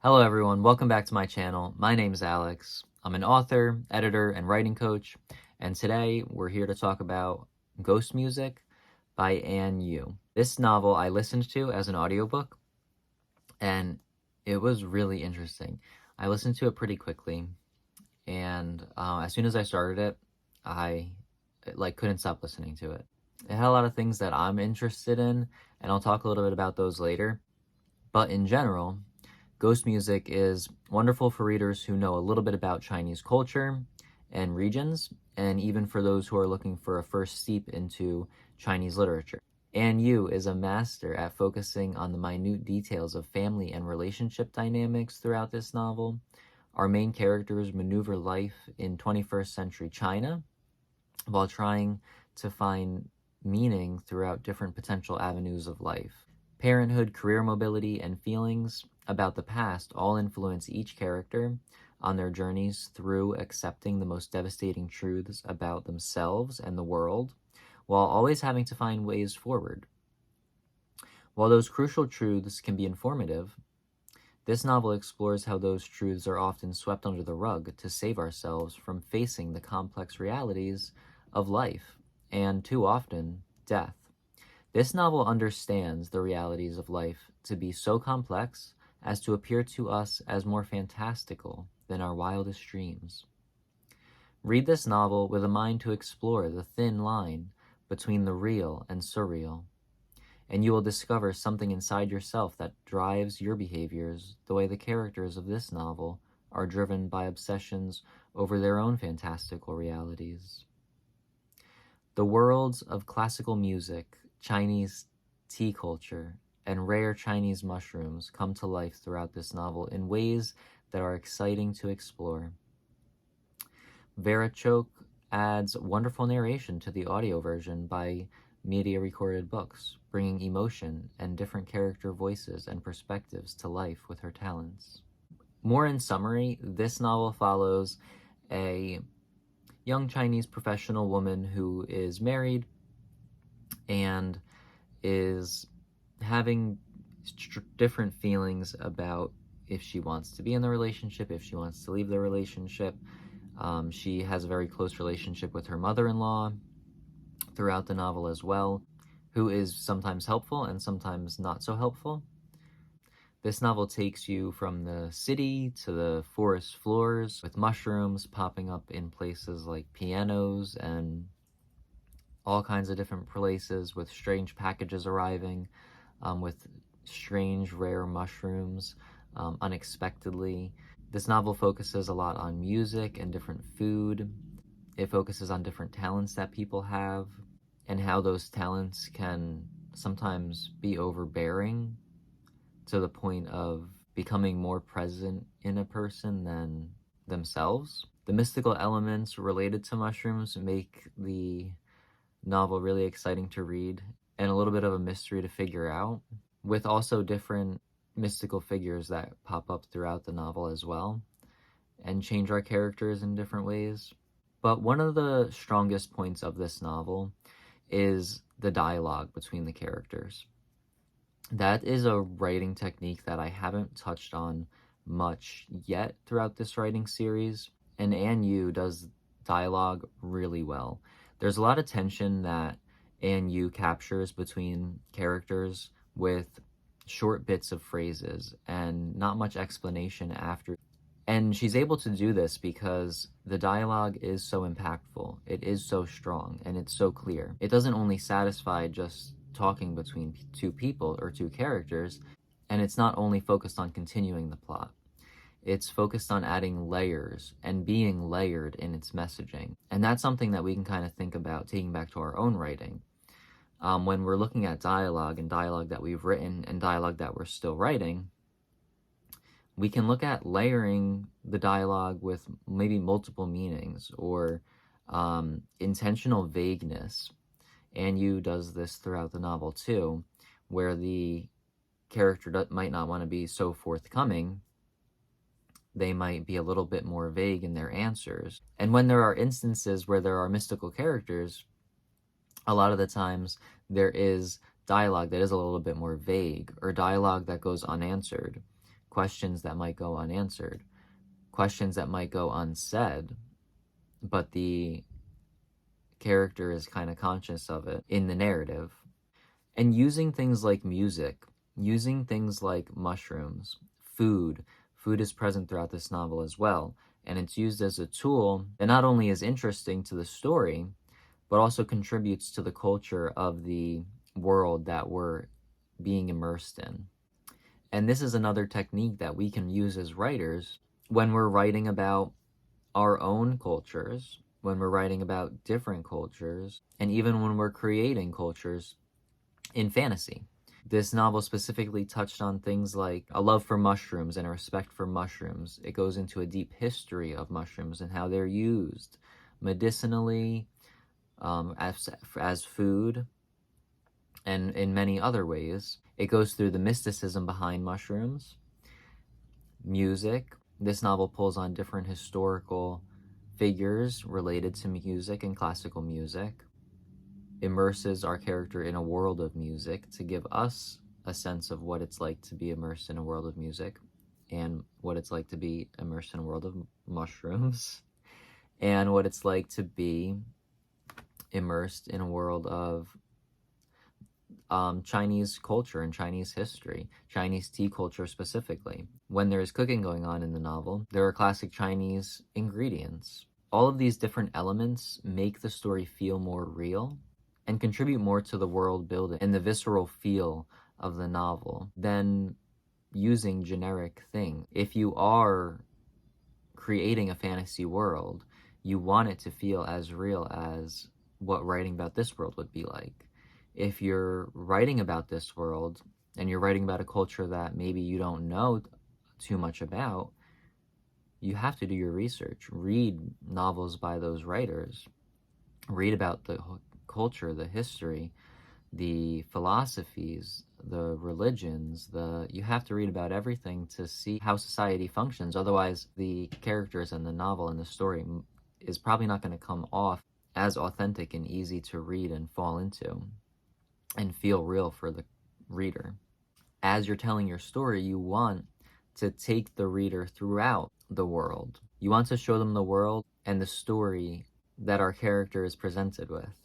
Hello everyone, welcome back to my channel. My name is Alex. I'm an author, editor, and writing coach, and today we're here to talk about Ghost Music by Anne Yu. This novel I listened to as an audiobook, and it was really interesting. I listened to it pretty quickly, and as soon as I started it, I couldn't stop listening to it. It had a lot of things that I'm interested in, and I'll talk a little bit about those later. But in general, Ghost Music is wonderful for readers who know a little bit about Chinese culture and regions, and even for those who are looking for a first steep into Chinese literature. Anne Yu is a master at focusing on the minute details of family and relationship dynamics throughout this novel. Our main characters maneuver life in 21st century China while trying to find meaning throughout different potential avenues of life. Parenthood, career mobility, and feelings about the past all influence each character on their journeys through accepting the most devastating truths about themselves and the world, while always having to find ways forward. While those crucial truths can be informative, this novel explores how those truths are often swept under the rug to save ourselves from facing the complex realities of life and, too often, death. This novel understands the realities of life to be so complex as to appear to us as more fantastical than our wildest dreams. Read this novel with a mind to explore the thin line between the real and surreal, and you will discover something inside yourself that drives your behaviors the way the characters of this novel are driven by obsessions over their own fantastical realities. The worlds of classical music, Chinese tea culture, and rare Chinese mushrooms come to life throughout this novel in ways that are exciting to explore. Vera Choke adds wonderful narration to the audio version by Media Recorded Books, bringing emotion and different character voices and perspectives to life with her talents. More in summary, this novel follows a young Chinese professional woman who is married and is having different feelings about if she wants to be in the relationship, if she wants to leave the relationship. She has a very close relationship with her mother-in-law throughout the novel as well, who is sometimes helpful and sometimes not so helpful. This novel takes you from the city to the forest floors, with mushrooms popping up in places like pianos and all kinds of different places, with strange packages arriving, with strange rare mushrooms unexpectedly. This novel focuses a lot on music and different food. It focuses on different talents that people have and how those talents can sometimes be overbearing to the point of becoming more present in a person than themselves. The mystical elements related to mushrooms make the novel really exciting to read and a little bit of a mystery to figure out, with also different mystical figures that pop up throughout the novel as well and change our characters in different ways. But one of the strongest points of this novel is the dialogue between the characters. That is a writing technique that I haven't touched on much yet throughout this writing series, and Anne Yu does dialogue really well. There's a lot of tension that Anne Yu captures between characters with short bits of phrases and not much explanation after. And she's able to do this because the dialogue is so impactful, it is so strong, and it's so clear. It doesn't only satisfy just talking between two people or two characters, and it's not only focused on continuing the plot. It's focused on adding layers and being layered in its messaging. And that's something that we can kind of think about taking back to our own writing. When we're looking at dialogue and dialogue that we've written and dialogue that we're still writing, we can look at layering the dialogue with maybe multiple meanings or intentional vagueness. And Yu does this throughout the novel too, where the character might not want to be so forthcoming. They might be a little bit more vague in their answers. And when there are instances where there are mystical characters, a lot of the times there is dialogue that is a little bit more vague, or dialogue that goes unanswered, questions that might go unanswered, questions that might go unsaid, but the character is kind of conscious of it in the narrative. And using things like music, using things like mushrooms, food. Food is present throughout this novel as well, and it's used as a tool that not only is interesting to the story, but also contributes to the culture of the world that we're being immersed in. And this is another technique that we can use as writers when we're writing about our own cultures, when we're writing about different cultures, and even when we're creating cultures in fantasy. This novel specifically touched on things like a love for mushrooms and a respect for mushrooms. It goes into a deep history of mushrooms and how they're used medicinally, as food, and in many other ways. It goes through the mysticism behind mushrooms, music. This novel pulls on different historical figures related to music and classical music, immerses our character in a world of music to give us a sense of what it's like to be immersed in a world of music, and what it's like to be immersed in a world of mushrooms, and what it's like to be immersed in a world of Chinese culture and Chinese history, Chinese tea culture specifically. When there is cooking going on in the novel, there are classic Chinese ingredients. All of these different elements make the story feel more real and contribute more to the world building and the visceral feel of the novel than using generic things. If you are creating a fantasy world, you want it to feel as real as what writing about this world would be like. If you're writing about this world and you're writing about a culture that maybe you don't know too much about, you have to do your research. Read novels by those writers. Read about the culture, the history, the philosophies, the religions. You have to read about everything to see how society functions. Otherwise, the characters in the novel and the story is probably not going to come off as authentic and easy to read and fall into and feel real for the reader. As you're telling your story, you want to take the reader throughout the world. You want to show them the world and the story that our character is presented with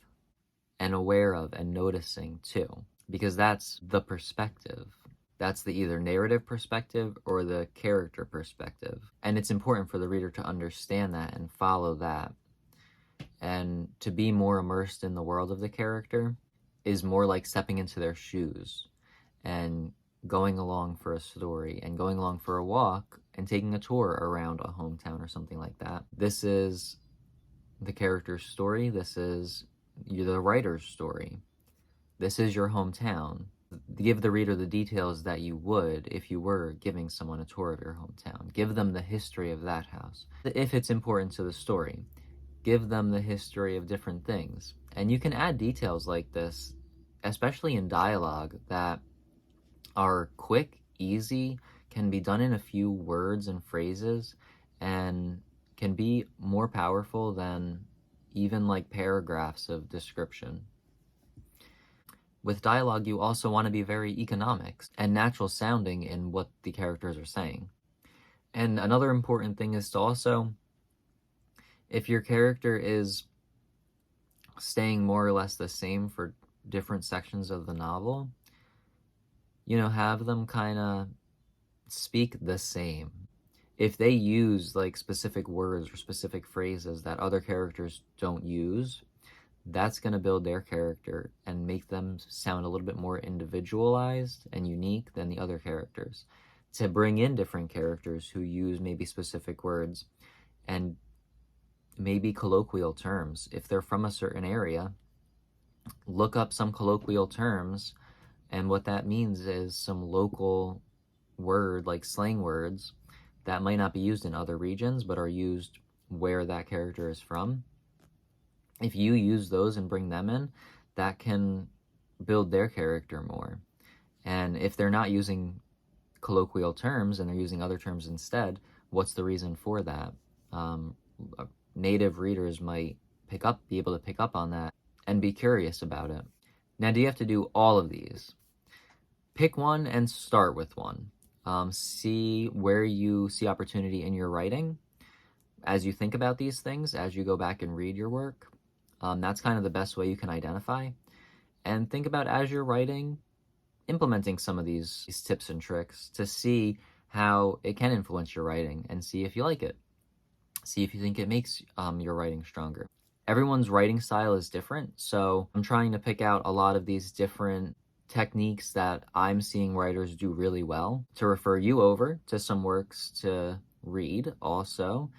and aware of and noticing too, because that's the perspective. That's the either narrative perspective or the character perspective. And it's important for the reader to understand that and follow that. And to be more immersed in the world of the character is more like stepping into their shoes and going along for a story and going along for a walk and taking a tour around a hometown or something like that. This is the character's story. This is the writer's story. This is your hometown. Give the reader the details that you would if you were giving someone a tour of your hometown. Give them the history of that house. If it's important to the story, give them the history of different things. And you can add details like this, especially in dialogue, that are quick, easy, can be done in a few words and phrases, and can be more powerful than even like paragraphs of description. With dialogue, you also want to be very economic and natural sounding in what the characters are saying. And another important thing is to also, if your character is staying more or less the same for different sections of the novel, have them kind of speak the same. If they use like specific words or specific phrases that other characters don't use, that's going to build their character and make them sound a little bit more individualized and unique than the other characters. To bring in different characters who use maybe specific words and maybe colloquial terms. If they're from a certain area, look up some colloquial terms, and what that means is some local word, like slang words, that might not be used in other regions, but are used where that character is from. If you use those and bring them in, that can build their character more. And if they're not using colloquial terms and they're using other terms instead, what's the reason for that? Native readers might be able to pick up on that and be curious about it. Now, do you have to do all of these? Pick one and start with one. See where you see opportunity in your writing as you think about these things, as you go back and read your work. That's kind of the best way you can identify. And think about, as you're writing, implementing some of these tips and tricks to see how it can influence your writing, and see if you like it. See if you think it makes your writing stronger. Everyone's writing style is different, so I'm trying to pick out a lot of these different techniques that I'm seeing writers do really well to refer you over to some works to read also.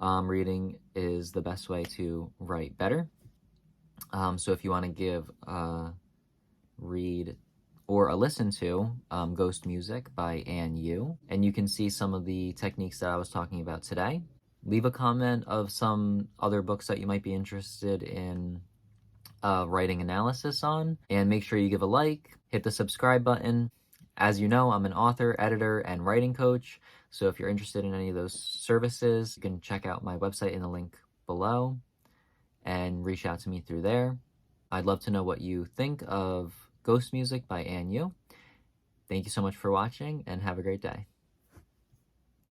Reading is the best way to write better. So if you want to give a read or a listen to Ghost Music by Ann Yu, and you can see some of the techniques that I was talking about today. Leave a comment of some other books that you might be interested in writing analysis on, and make sure you give a like, hit the subscribe button. As you know, I'm an author, editor, and writing coach, so if you're interested in any of those services, you can check out my website in the link below and reach out to me through there. I'd love to know what you think of Ghost Music by Ann Yu. Thank you so much for watching, and have a great day.